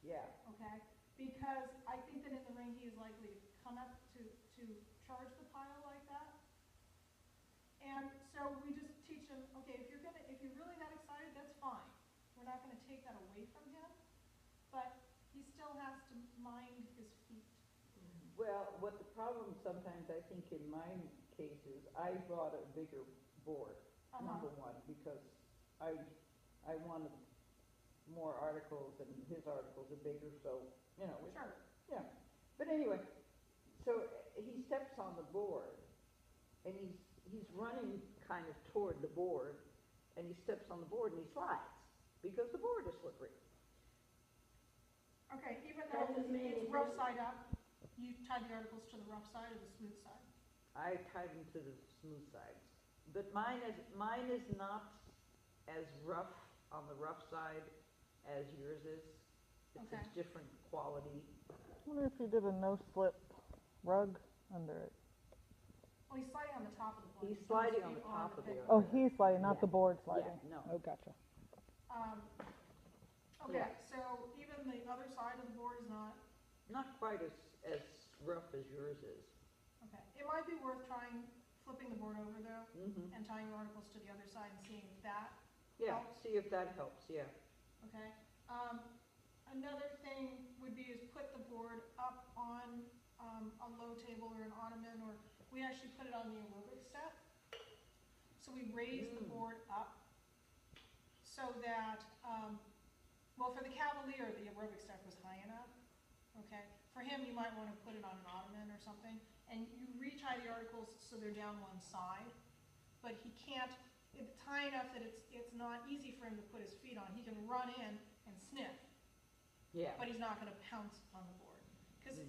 Yeah. Okay, because I think that in the ring, he is likely to come up to charge the pile like that. And so we just teach him, okay, if you're really that excited, that's fine. We're not gonna take that away from him, but he still has to mind his feet. Well, what the problem sometimes, I think in my case is, I brought a bigger board, number one, because I wanted more articles, and his articles are bigger, so, you know. Sure. Yeah, but anyway, so he steps on the board, and he's running kind of toward the board, and he steps on the board and he slides, because the board is slippery. Okay, even That though just made it's me rough think- side up, you tie the articles to the rough side or the smooth side? I tied them to the smooth sides, but mine is not as rough on the rough side as yours is. It's Okay. a different quality. I wonder if you did a no-slip rug under it. Well, he's sliding on the top of the board. He's sliding on the top of the peg. Oh, he's sliding, not Yeah. the board Yeah, sliding. no. Oh, gotcha. Okay, Yeah. so even the other side of the board is not, Not quite as rough as yours is. okay. It might be worth trying flipping the board over though, Mm-hmm. and tying your articles to the other side and seeing if that, Yeah, helps. see if that helps, yeah. okay? Another thing would be is put the board up on, a low table or an ottoman, or we actually put it on the aerobic step. So we raise the board up so that, well, for the Cavalier, the aerobic step was high enough, okay? For him, you might want to put it on an ottoman or something, and you retie the articles so they're down one side, but he can't, it's high enough that it's not easy for him to put his feet on. He can run in and sniff, Yeah. but he's not going to pounce on the board. Because,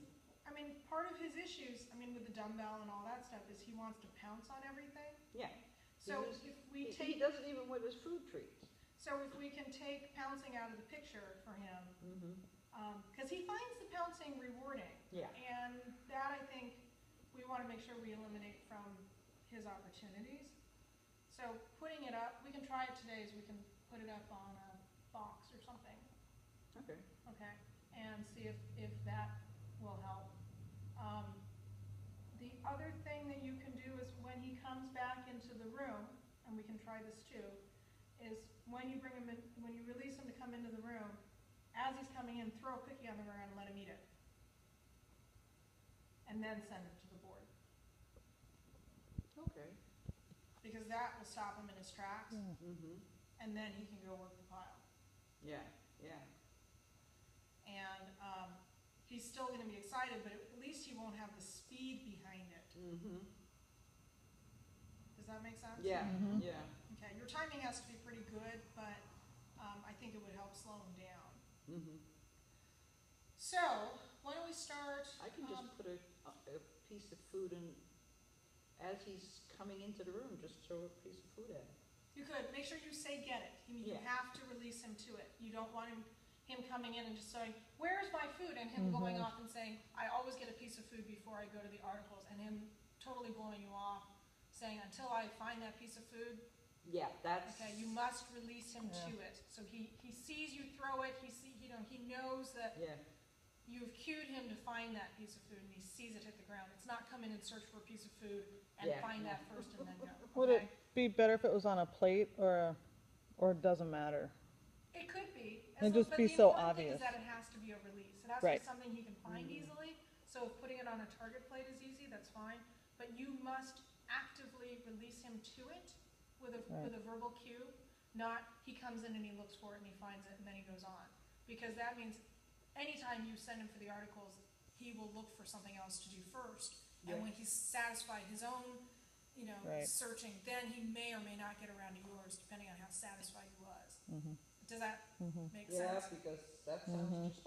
I mean, part of his issues, I mean, with the dumbbell and all that stuff, is he wants to pounce on everything. Yeah. So He if we He take, doesn't even with his food treats. so if we can take pouncing out of the picture for him, Mm-hmm. because he finds the pouncing rewarding. Yeah. And that, I think, we want to make sure we eliminate from his opportunities. So putting it up, we can try it today, is we can put it up on a box or something, Okay. okay? And see if that will help. The other thing that you can do is when he comes back into the room, and we can try this too, is when you bring him in, when you release him to come into the room, as he's coming in, throw a cookie on the ground and let him eat it. And then send him to the board. Okay. Because that will stop him in his tracks, Mm-hmm. and then he can go work the pile. Yeah, yeah. And he's still going to be excited, but at least he won't have the speed behind it. Mm-hmm. Does that make sense? Yeah, Mhm. yeah. Okay, your timing has to be pretty good, but I think it would help slow him down. Mm-hmm. So, why don't we start? I can just put a piece of food in, as he's coming into the room, just throw a piece of food at him. You could, make sure you say get it. You Yeah. have to release him to it. You don't want him coming in and just saying, where's my food? And him going off and saying, I always get a piece of food before I go to the articles, and him totally blowing you off, saying, until I find that piece of food, Yeah, that's. okay, you must release him Yeah. to it. So he sees you throw it, he knows that Yeah, you've cued him to find that piece of food, and he sees it hit the ground. It's not come in and search for a piece of food and Yeah. find that first and then go. Would Okay? it be better if it was on a plate or it doesn't matter? It could be. It'd just But be the so important thing is obvious. that it has to be a release. It has to Right. be something he can find easily. So if putting it on a target plate is easy, that's fine. But you must actively release him to it with a verbal cue, not he comes in and he looks for it and he finds it and then he goes on. Because that means anytime you send him for the articles, he will look for something else to do first. Yeah. And when he's satisfied his own, Right. searching, then he may or may not get around to yours, depending on how satisfied he was. Mm-hmm. Does that make yeah, sense? because that sounds just like